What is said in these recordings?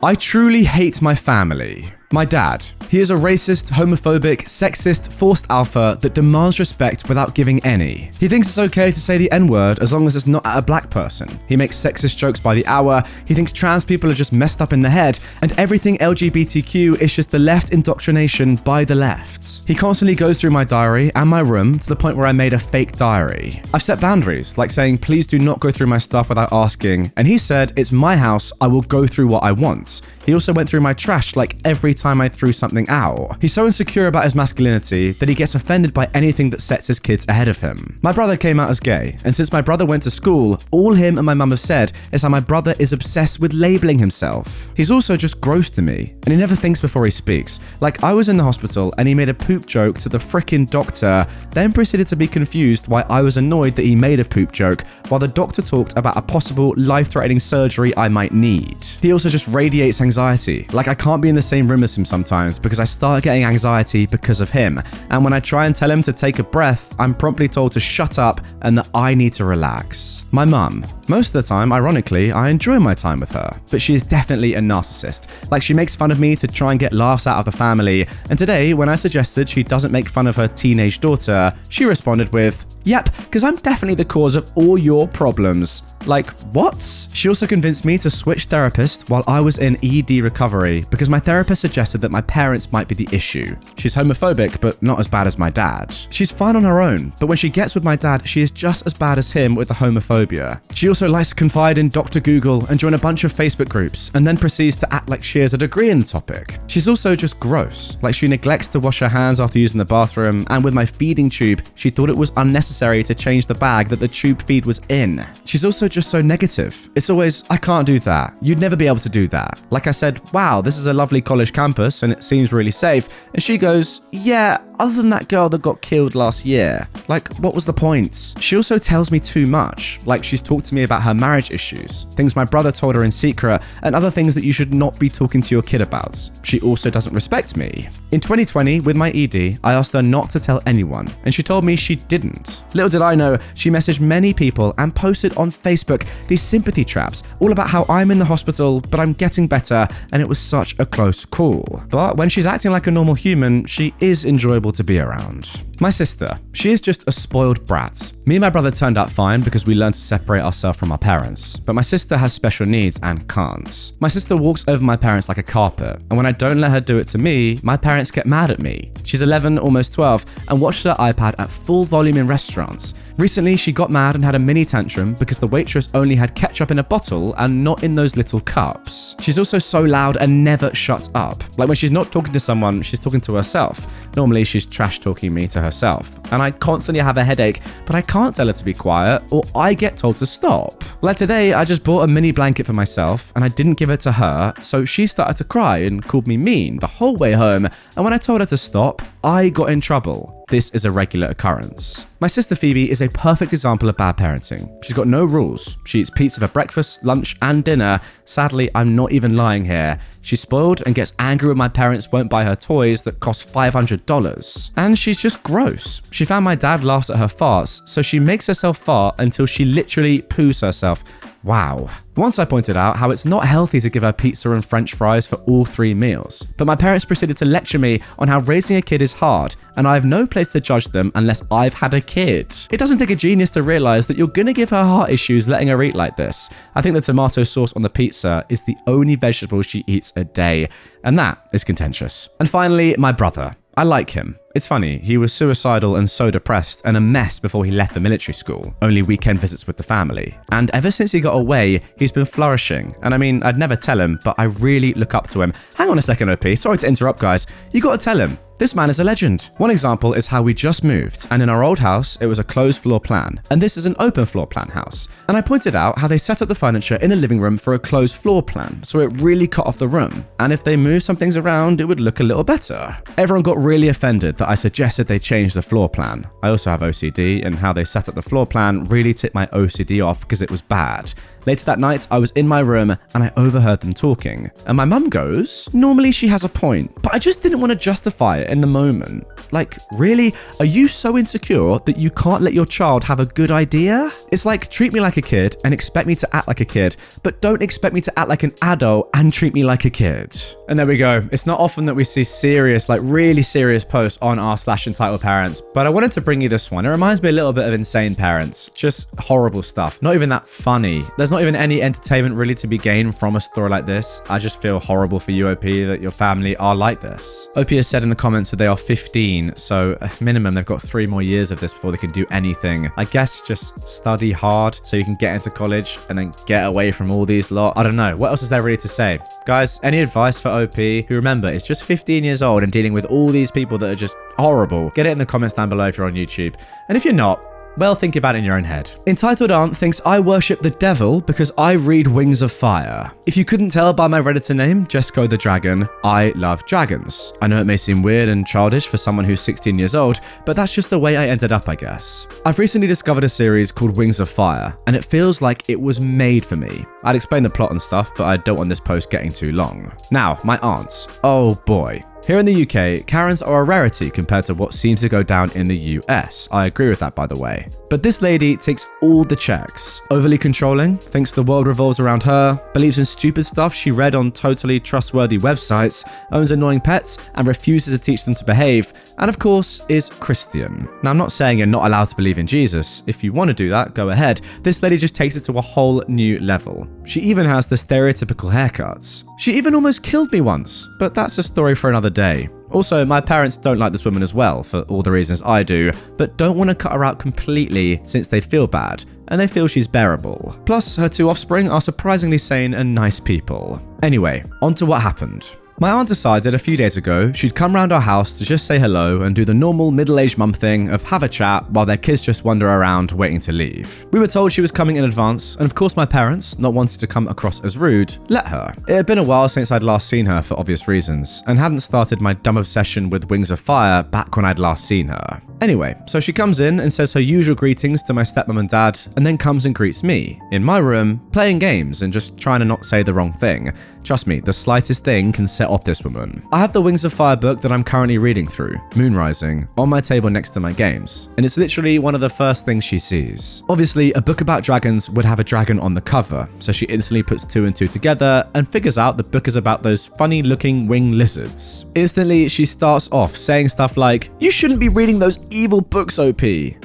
I truly hate my family. My dad. He is a racist, homophobic, sexist, forced alpha that demands respect without giving any. He thinks it's okay to say the N-word as long as it's not at a black person. He makes sexist jokes by the hour. He thinks trans people are just messed up in the head, and everything LGBTQ is just the left indoctrination by the left. He constantly goes through my diary and my room to the point where I made a fake diary. I've set boundaries, like saying please do not go through my stuff without asking, and he said it's my house, I will go through what I want. He also went through my trash like every time I threw something out. He's so insecure about his masculinity that he gets offended by anything that sets his kids ahead of him. My brother came out as gay, and since my brother went to school, all him and my mum have said is how my brother is obsessed with labeling himself. He's also just gross to me, and he never thinks before he speaks. Like, I was in the hospital and he made a poop joke to the frickin' doctor, then proceeded to be confused why I was annoyed that he made a poop joke while the doctor talked about a possible life-threatening surgery I might need. He also just radiates anxiety. Like, I can't be in the same room as him sometimes because I start getting anxiety because of him. And when I try and tell him to take a breath, I'm promptly told to shut up and that I need to relax. My mum. Most of the time, ironically, I enjoy my time with her, but she is definitely a narcissist. Like, she makes fun of me to try and get laughs out of the family. And today, when I suggested she doesn't make fun of her teenage daughter, she responded with, "Yep, because I'm definitely the cause of all your problems." Like, what? She also convinced me to switch therapists while I was in ED recovery because my therapist suggested that my parents might be the issue. She's homophobic, but not as bad as my dad. She's fine on her own, but when she gets with my dad, she is just as bad as him with the homophobia. She also likes to confide in Dr. Google and join a bunch of Facebook groups, and then proceeds to act like she has a degree in the topic. She's also just gross. Like, she neglects to wash her hands after using the bathroom, and with my feeding tube, she thought it was unnecessary to change the bag that the tube feed was in. She's also just so negative. It's always, I can't do that. You'd never be able to do that. Like I said, wow, this is a lovely college campus and it seems really safe. And she goes, yeah, other than that girl that got killed last year. Like, what was the point? She also tells me too much. Like, she's talked to me about her marriage issues, things my brother told her in secret, and other things that you should not be talking to your kid about. She also doesn't respect me. In 2020, with my ED, I asked her not to tell anyone, and she told me she didn't. Little did I know, she messaged many people and posted on Facebook these sympathy traps, all about how I'm in the hospital, but I'm getting better, and it was such a close call. But when she's acting like a normal human, she is enjoyable to be around. My sister, she is just a spoiled brat. Me and my brother turned out fine because we learned to separate ourselves from our parents, but my sister has special needs and can't. My sister walks over my parents like a carpet, and when I don't let her do it to me, my parents get mad at me. She's 11, almost 12, and watches her iPad at full volume in restaurants. Recently, she got mad and had a mini tantrum because the waitress only had ketchup in a bottle and not in those little cups. She's also so loud and never shuts up. Like, when she's not talking to someone, she's talking to herself. Normally, she's trash talking me to herself. And I constantly have a headache, but I can't tell her to be quiet or I get told to stop. Like today, I just bought a mini blanket for myself and I didn't give it to her, so she started to cry and called me mean the whole way home. And when I told her to stop, I got in trouble. This is a regular occurrence. My sister Phoebe is a perfect example of bad parenting. She's got no rules. She eats pizza for breakfast, lunch, and dinner. Sadly, I'm not even lying here. She's spoiled and gets angry when my parents won't buy her toys that cost $500. And she's just gross. She found my dad laughs at her farts, so she makes herself fart until she literally poos herself. Wow. Once I pointed out how it's not healthy to give her pizza and french fries for all 3 meals, but my parents proceeded to lecture me on how raising a kid is hard, and I have no place to judge them unless I've had a kid. It doesn't take a genius to realize that you're gonna give her heart issues letting her eat like this. I think the tomato sauce on the pizza is the only vegetable she eats a day, and that is contentious. And finally, my brother. I like him. It's funny, he was suicidal and so depressed and a mess before he left the military school, only weekend visits with the family. And ever since he got away, he's been flourishing. And I mean, I'd never tell him, but I really look up to him. Hang on a second, OP, sorry to interrupt guys. You gotta tell him. This man is a legend. One example is how we just moved, and in our old house, it was a closed floor plan, and this is an open floor plan house. And I pointed out how they set up the furniture in the living room for a closed floor plan, so it really cut off the room. And if they moved some things around, it would look a little better. Everyone got really offended that I suggested they change the floor plan. I also have OCD, and how they set up the floor plan really tipped my OCD off because it was bad. Later that night, I was in my room and I overheard them talking. And my mum goes, normally she has a point, but I just didn't want to justify it it in the moment. Like, really? Are you so insecure that you can't let your child have a good idea? It's like, treat me like a kid and expect me to act like a kid, but don't expect me to act like an adult and treat me like a kid. And there we go. It's not often that we see serious, like really serious posts on r/entitledparents, but I wanted to bring you this one. It reminds me a little bit of Insane Parents. Just horrible stuff. Not even that funny. There's not even any entertainment really to be gained from a story like this. I just feel horrible for you, OP, that your family are like this. OP has said in the comments that they are 15, so at minimum they've got 3 more years of this before they can do anything. I guess just study hard so you can get into college and then get away from all these lot. I don't know. What else is there really to say? Guys, any advice for OP, who remember is just 15 years old and dealing with all these people that are just horrible? Get it in the comments down below if you're on YouTube. And if you're not, well, think about it in your own head. Entitled Aunt thinks I worship the devil because I read Wings of Fire. If you couldn't tell by my Redditor name, JeskoTheDragon, I love dragons. I know it may seem weird and childish for someone who's 16 years old, but that's just the way I ended up, I guess. I've recently discovered a series called Wings of Fire, and it feels like it was made for me. I'd explain the plot and stuff, but I don't want this post getting too long. Now, my aunts. Oh boy. Here in the UK, Karens are a rarity compared to what seems to go down in the US. I agree with that, by the way. But this lady takes all the checks. Overly controlling, thinks the world revolves around her, believes in stupid stuff she read on totally trustworthy websites, owns annoying pets, and refuses to teach them to behave, and of course, is Christian. Now, I'm not saying you're not allowed to believe in Jesus. If you want to do that, go ahead. This lady just takes it to a whole new level. She even has the stereotypical haircuts. She even almost killed me once, but that's a story for another day. Also, my parents don't like this woman as well, for all the reasons I do, but don't want to cut her out completely since they'd feel bad, and they feel she's bearable. Plus, her 2 offspring are surprisingly sane and nice people. Anyway, on to what happened. My aunt decided a few days ago she'd come round our house to just say hello and do the normal middle-aged mum thing of have a chat while their kids just wander around waiting to leave. We were told she was coming in advance, and of course my parents, not wanting to come across as rude, let her. It had been a while since I'd last seen her for obvious reasons, and hadn't started my dumb obsession with Wings of Fire back when I'd last seen her. Anyway, so she comes in and says her usual greetings to my stepmom and dad, and then comes and greets me, in my room, playing games and just trying to not say the wrong thing. Trust me, the slightest thing can set off this woman. I have the Wings of Fire book that I'm currently reading through, Moon Rising, on my table next to my games, and it's literally one of the first things she sees. Obviously, a book about dragons would have a dragon on the cover, so she instantly puts 2 and 2 together and figures out the book is about those funny-looking winged lizards. Instantly, she starts off saying stuff like, "You shouldn't be reading those evil books, OP,"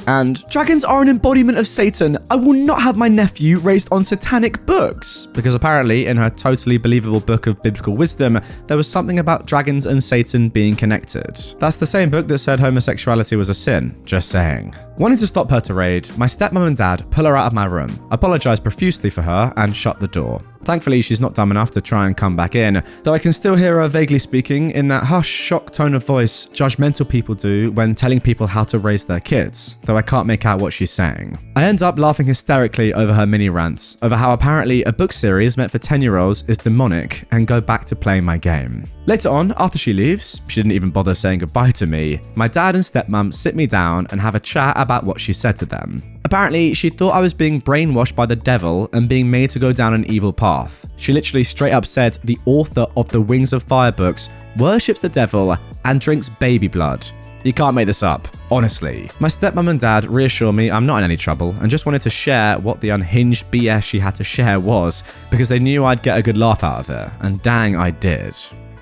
and "Dragons are an embodiment of Satan. I will not have my nephew raised on satanic books," because apparently in her totally believable book of biblical wisdom, there was something about dragons and Satan being connected. That's the same book that said homosexuality was a sin, just saying. Wanting to stop her tirade, my stepmom and dad pull her out of my room, apologize profusely for her, and shut the door. Thankfully, she's not dumb enough to try and come back in, though I can still hear her vaguely speaking in that hush, shocked tone of voice judgmental people do when telling people how to raise their kids, though I can't make out what she's saying. I end up laughing hysterically over her mini rants, over how apparently a book series meant for 10-year-olds is demonic, and go back to playing my game. Later on, after she leaves, she didn't even bother saying goodbye to me, my dad and stepmom sit me down and have a chat about what she said to them. Apparently, she thought I was being brainwashed by the devil and being made to go down an evil path. She literally straight up said the author of the Wings of Fire books worships the devil and drinks baby blood. You can't make this up, honestly. My stepmom and dad reassure me I'm not in any trouble and just wanted to share what the unhinged BS she had to share was, because they knew I'd get a good laugh out of it, and dang, I did.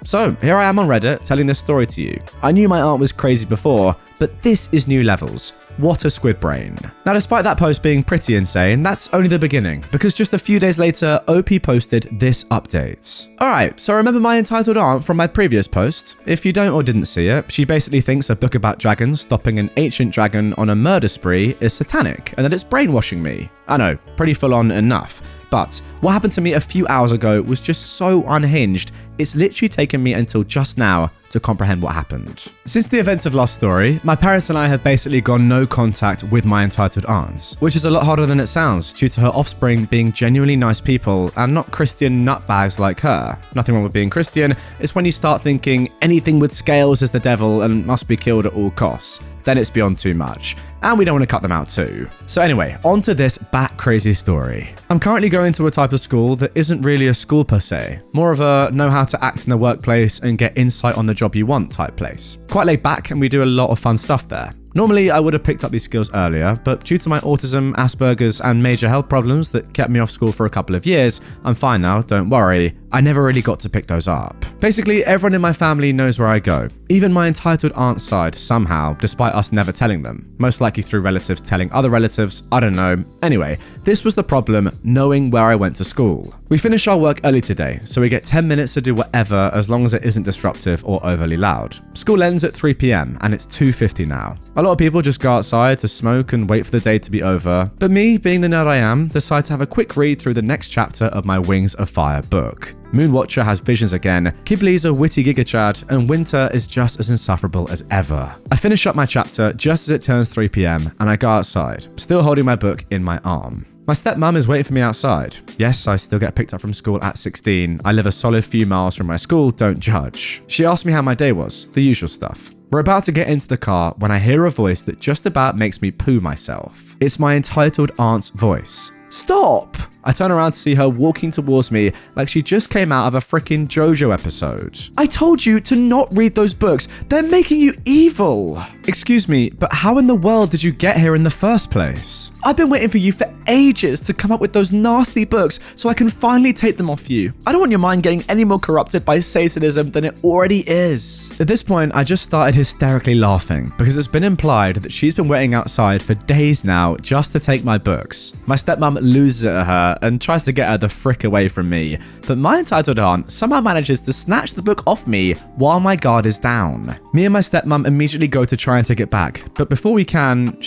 So, here I am on Reddit telling this story to you. I knew my aunt was crazy before, but this is new levels. What a squid brain. Now, despite that post being pretty insane, that's only the beginning, because just a few days later, OP posted this update. Alright, so remember my entitled aunt from my previous post? If you don't or didn't see it, she basically thinks a book about dragons stopping an ancient dragon on a murder spree is satanic, and that it's brainwashing me. I know, pretty full on enough. But what happened to me a few hours ago was just so unhinged, it's literally taken me until just now to comprehend what happened. Since the events of last story, my parents and I have basically gone no contact with my entitled aunts, which is a lot harder than it sounds due to her offspring being genuinely nice people and not Christian nutbags like her. Nothing wrong with being Christian, it's when you start thinking anything with scales is the devil and must be killed at all costs. then it's beyond too much. And we don't want to cut them out too. So anyway, on to this bat crazy story. I'm currently going to a type of school that isn't really a school per se, more of a know how to act in the workplace and get insight on the job you want type place. Quite laid back, and we do a lot of fun stuff there. Normally, I would have picked up these skills earlier, but due to my autism, Asperger's, and major health problems that kept me off school for a couple of years, I'm fine now, don't worry. I never really got to pick those up. Basically, everyone in my family knows where I go. Even my entitled aunt's side, somehow, despite us never telling them. Most likely through relatives telling other relatives, I don't know. Anyway, this was the problem, knowing where I went to school. We finish our work early today, so we get 10 minutes to do whatever as long as it isn't disruptive or overly loud. School ends at 3 p.m. and it's 2:50 now. A lot of people just go outside to smoke and wait for the day to be over, but me, being the nerd I am, decide to have a quick read through the next chapter of my Wings of Fire book. Moonwatcher has visions again, Kibley's a witty gigachad, and winter is just as insufferable as ever. I finish up my chapter just as it turns 3 p.m. and I go outside, still holding my book in my arm. My stepmom is waiting for me outside. Yes, I still get picked up from school at 16. I live a solid few miles from my school, don't judge. She asked me how my day was, the usual stuff. We're about to get into the car when I hear a voice that just about makes me poo myself. It's my entitled aunt's voice. Stop! I turn around to see her walking towards me like she just came out of a freaking JoJo episode. I told you to not read those books. They're making you evil. Excuse me, but how in the world did you get here in the first place? I've been waiting for you for ages to come up with those nasty books so I can finally take them off you. I don't want your mind getting any more corrupted by Satanism than it already is. At this point, I just started hysterically laughing because it's been implied that she's been waiting outside for days now just to take my books. My stepmom loses it at her and tries to get her the frick away from me, but my entitled aunt somehow manages to snatch the book off me while my guard is down. Me and my stepmom immediately go to try and take it back, but before we can,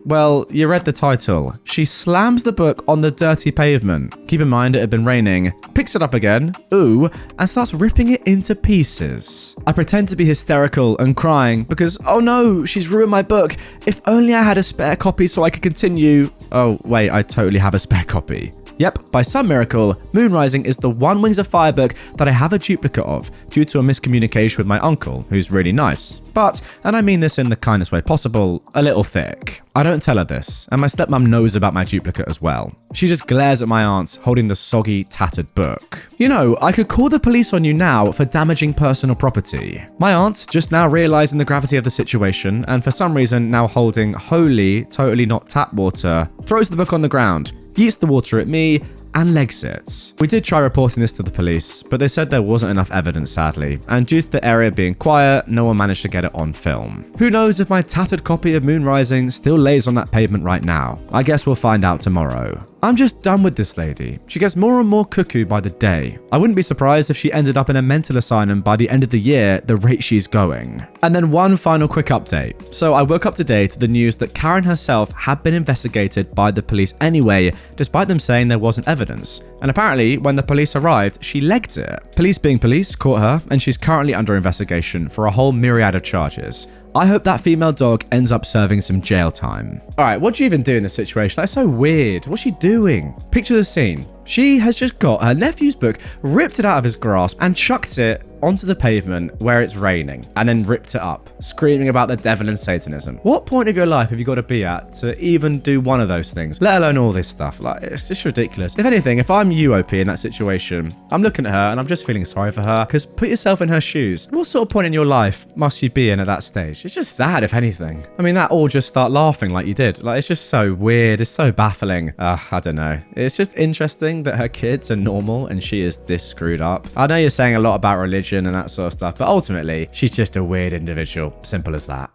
well, you read the title. She slams the book on the dirty pavement. Keep in mind it had been raining, picks it up again, ooh, and starts ripping it into pieces. I pretend to be hysterical and crying because, oh no, she's ruined my book. If only I had a spare copy so I could continue. Oh, wait, I totally have a spare copy. Yep, by some miracle, Moonrising is the one Wings of Fire book that I have a duplicate of due to a miscommunication with my uncle, who's really nice. But, and I mean this in the kindest way possible, a little thick. I don't tell her this, and my stepmom knows about my duplicate as well. She just glares at my aunt holding the soggy, tattered book. You know, I could call the police on you now for damaging personal property. My aunt, just now realizing the gravity of the situation, and for some reason now holding holy, totally not tap water, throws the book on the ground, yeets the water at me, and legs it. We did try reporting this to the police, but they said there wasn't enough evidence, sadly, and due to the area being quiet, no one managed to get it on film. Who knows if my tattered copy of Moonrising still lays on that pavement right now? I guess we'll find out tomorrow. I'm just done with this lady. She gets more and more cuckoo by the day. I wouldn't be surprised if she ended up in a mental asylum by the end of the year, the rate she's going. And then one final quick update. So I woke up today to the news that Karen herself had been investigated by the police anyway, despite them saying there wasn't evidence. And apparently, when the police arrived, she legged it. Police being police caught her, and she's currently under investigation for a whole myriad of charges. I hope that female dog ends up serving some jail time. Alright, what do you even do in this situation? That's so weird. What's she doing? Picture the scene. She has just got her nephew's book, ripped it out of his grasp, and chucked it onto the pavement where it's raining, and then ripped it up, screaming about the devil and Satanism. What point of your life have you got to be at to even do one of those things, let alone all this stuff? Like, it's just ridiculous. If anything, if I'm you, OP, in that situation, I'm looking at her and I'm just feeling sorry for her, because put yourself in her shoes. What sort of point in your life must you be in at that stage? It's just sad, if anything. I mean, that all just start laughing like you did. Like, it's just so weird. It's so baffling. I don't know. It's just interesting that her kids are normal and she is this screwed up. I know you're saying a lot about religion and that sort of stuff, but ultimately, she's just a weird individual. Simple as that.